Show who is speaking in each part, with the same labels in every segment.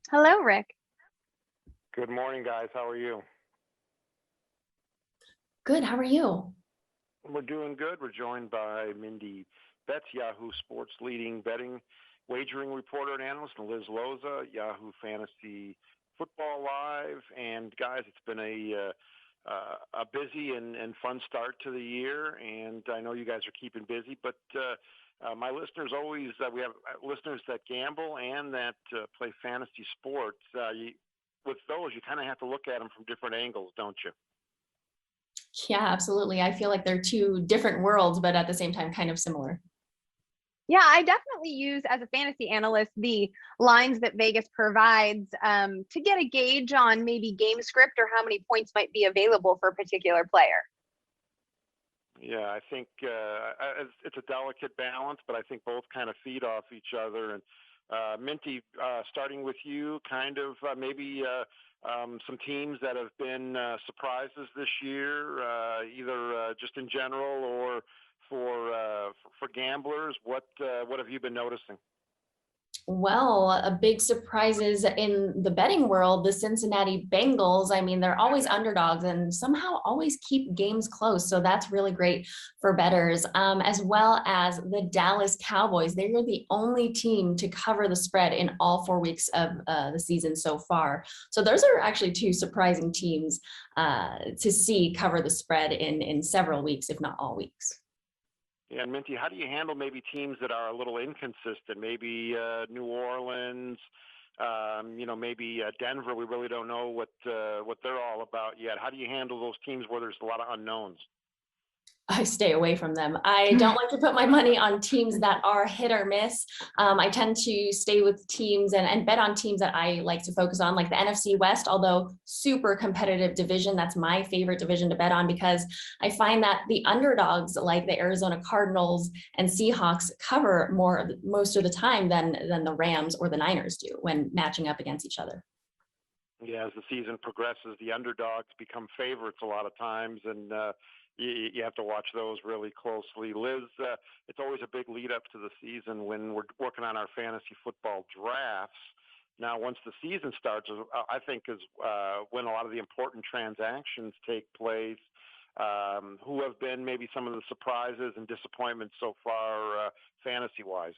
Speaker 1: Hello, Rick.
Speaker 2: Good morning, guys. How are you?
Speaker 3: Good. How are you?
Speaker 2: We're doing good. We're joined by Minty Bets, Yahoo Sports leading betting wagering reporter and analyst, and Liz Loza, Yahoo Fantasy Football Live. And guys, it's been a busy and fun start to the year, and I know you guys are keeping busy. But my listeners always we have listeners that gamble and that play fantasy sports. With those, you kind of have to look at them from different angles, don't you?
Speaker 3: Yeah, absolutely. I feel like they're two different worlds, but at the same time, kind of similar.
Speaker 1: Yeah, I definitely use as a fantasy analyst the lines that Vegas provides to get a gauge on maybe game script or how many points might be available for a particular player.
Speaker 2: Yeah, I think it's a delicate balance, but I think both kind of feed off each other. And Minty, starting with you, kind of maybe some teams that have been surprises this year, either just in general or for gamblers. What have you been noticing?
Speaker 3: Well, a big surprises in the betting world, the Cincinnati Bengals. I mean, they're always underdogs and somehow always keep games close. So that's really great for bettors, as well as the Dallas Cowboys. They are the only team to cover the spread in all 4 weeks of the season so far. So those are actually two surprising teams to see cover the spread in several weeks, if not all weeks.
Speaker 2: Yeah, and Minty, how do you handle maybe teams that are a little inconsistent? Maybe New Orleans, maybe Denver. We really don't know what they're all about yet. How do you handle those teams where there's a lot of unknowns?
Speaker 3: I stay away from them. I don't like to put my money on teams that are hit or miss. I tend to stay with teams and bet on teams that I like to focus on, like the NFC West, although super competitive division. That's my favorite division to bet on because I find that the underdogs like the Arizona Cardinals and Seahawks cover most of the time than the Rams or the Niners do when matching up against each other.
Speaker 2: Yeah, as the season progresses, the underdogs become favorites a lot of times, and you have to watch those really closely. Liz, it's always a big lead up to the season when we're working on our fantasy football drafts. Now, once the season starts, I think is when a lot of the important transactions take place. Who have been maybe some of the surprises and disappointments so far, fantasy-wise?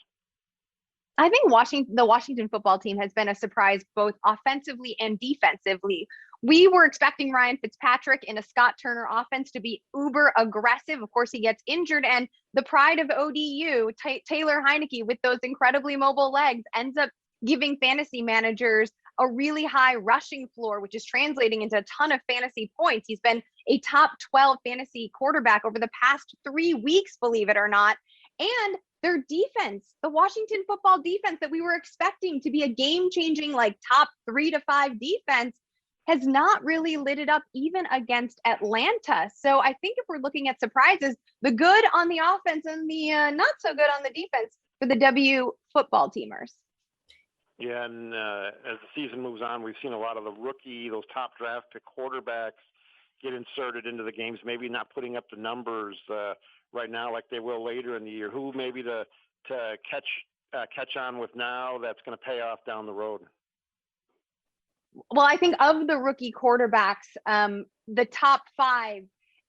Speaker 1: I think the Washington football team has been a surprise both offensively and defensively. We were expecting Ryan Fitzpatrick in a Scott Turner offense to be uber aggressive. Of course, he gets injured, and the pride of ODU, Taylor Heineke, with those incredibly mobile legs, ends up giving fantasy managers a really high rushing floor, which is translating into a ton of fantasy points. He's been a top 12 fantasy quarterback over the past 3 weeks, believe it or not. And their defense, the Washington football defense that we were expecting to be a game-changing, like top 3 to 5 defense, has not really lit it up even against Atlanta. So I think if we're looking at surprises, the good on the offense and the not so good on the defense for the W football teamers.
Speaker 2: Yeah, and as the season moves on, we've seen a lot of those top draft pick quarterbacks get inserted into the games, maybe not putting up the numbers right now like they will later in the year. Who maybe to catch on with now that's going to pay off down the road?
Speaker 1: Well, I think of the rookie quarterbacks, the top 5,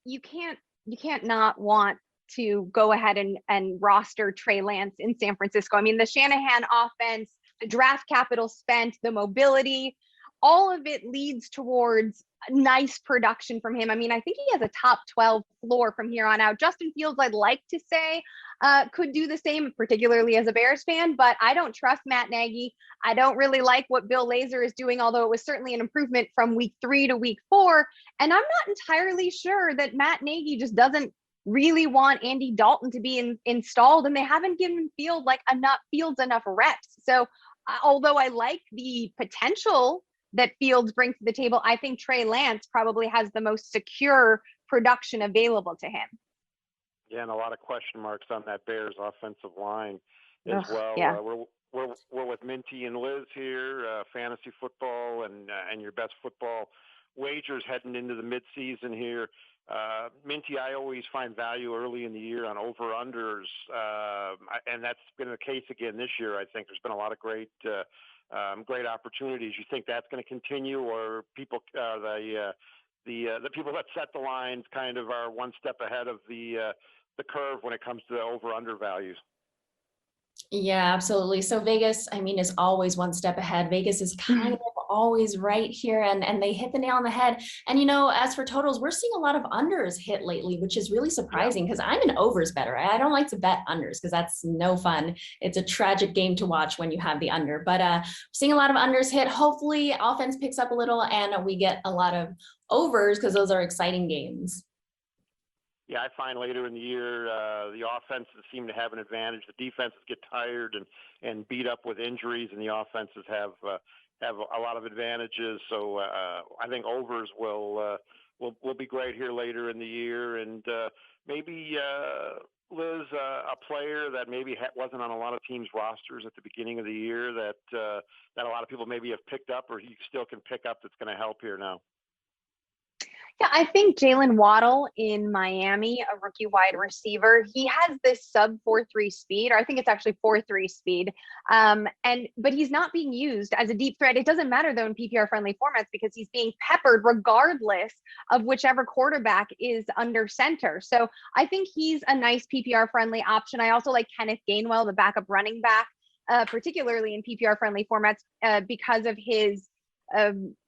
Speaker 1: you can't not want to go ahead and roster Trey Lance in San Francisco. I mean, the Shanahan offense, the draft capital spent, the mobility, all of it leads towards nice production from him. I mean, I think he has a top 12 floor from here on out. Justin Fields, I'd like to say, could do the same, particularly as a Bears fan, but I don't trust Matt Nagy. I don't really like what Bill Lazor is doing, although it was certainly an improvement from week 3 to week 4. And I'm not entirely sure that Matt Nagy just doesn't really want Andy Dalton to be installed, and they haven't given Fields enough reps. So although I like the potential that Fields brings to the table, I think Trey Lance probably has the most secure production available to him.
Speaker 2: Yeah, and a lot of question marks on that Bears offensive line as well.
Speaker 1: Yeah.
Speaker 2: We're with Minty and Liz here, fantasy football and your best football wagers heading into the midseason here. Minty, I always find value early in the year on over-unders, and that's been the case again this year. I think there's been a lot of great great opportunities. You think that's going to continue, or people, the people that set the lines kind of are one step ahead of the curve when it comes to the over/under values?
Speaker 3: Yeah, absolutely. So Vegas, I mean, is always one step ahead. Vegas is kind of always right here, and they hit the nail on the head. And as for totals, we're seeing a lot of unders hit lately, which is really surprising because I'm an overs better. I don't like to bet unders because that's no fun. It's a tragic game to watch when you have the under. But seeing a lot of unders hit. Hopefully, offense picks up a little, and we get a lot of overs because those are exciting games.
Speaker 2: Yeah, I find later in the year the offenses seem to have an advantage. The defenses get tired and beat up with injuries, and the offenses have a lot of advantages. So I think overs will be great here later in the year, and maybe Liz, a player that maybe wasn't on a lot of teams' rosters at the beginning of the year that a lot of people maybe have picked up, or you still can pick up, that's going to help here now.
Speaker 1: Yeah, I think Jalen Waddle in Miami, a rookie wide receiver, he has this sub 4.3 speed, or I think it's actually 4.3 speed. But he's not being used as a deep threat. It doesn't matter though in PPR friendly formats because he's being peppered regardless of whichever quarterback is under center. So I think he's a nice PPR friendly option. I also like Kenneth Gainwell, the backup running back, particularly in PPR friendly formats because of his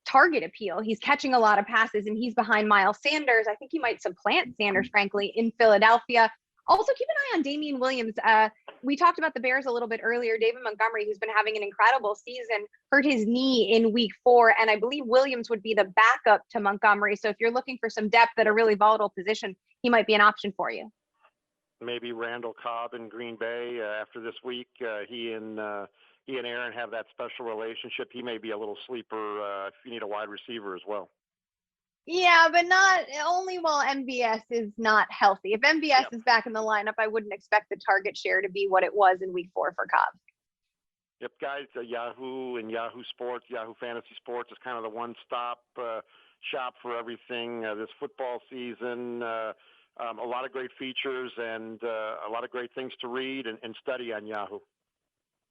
Speaker 1: target appeal. He's catching a lot of passes and he's behind Miles Sanders. I think he might supplant Sanders, frankly, in Philadelphia. Also, keep an eye on Damian Williams. We talked about the Bears a little bit earlier. David Montgomery, who's been having an incredible season, hurt his knee in week 4. And I believe Williams would be the backup to Montgomery. So if you're looking for some depth at a really volatile position, he might be an option for you.
Speaker 2: Maybe Randall Cobb in Green Bay after this week. He and Aaron have that special relationship. He may be a little sleeper if you need a wide receiver as well.
Speaker 1: Yeah, but not only while MVS is not healthy. If MVS is back in the lineup, I wouldn't expect the target share to be what it was in week 4 for Cobb.
Speaker 2: Yep, guys, Yahoo and Yahoo Sports, Yahoo Fantasy Sports is kind of the one-stop shop for everything this football season. A lot of great features and a lot of great things to read and study on Yahoo.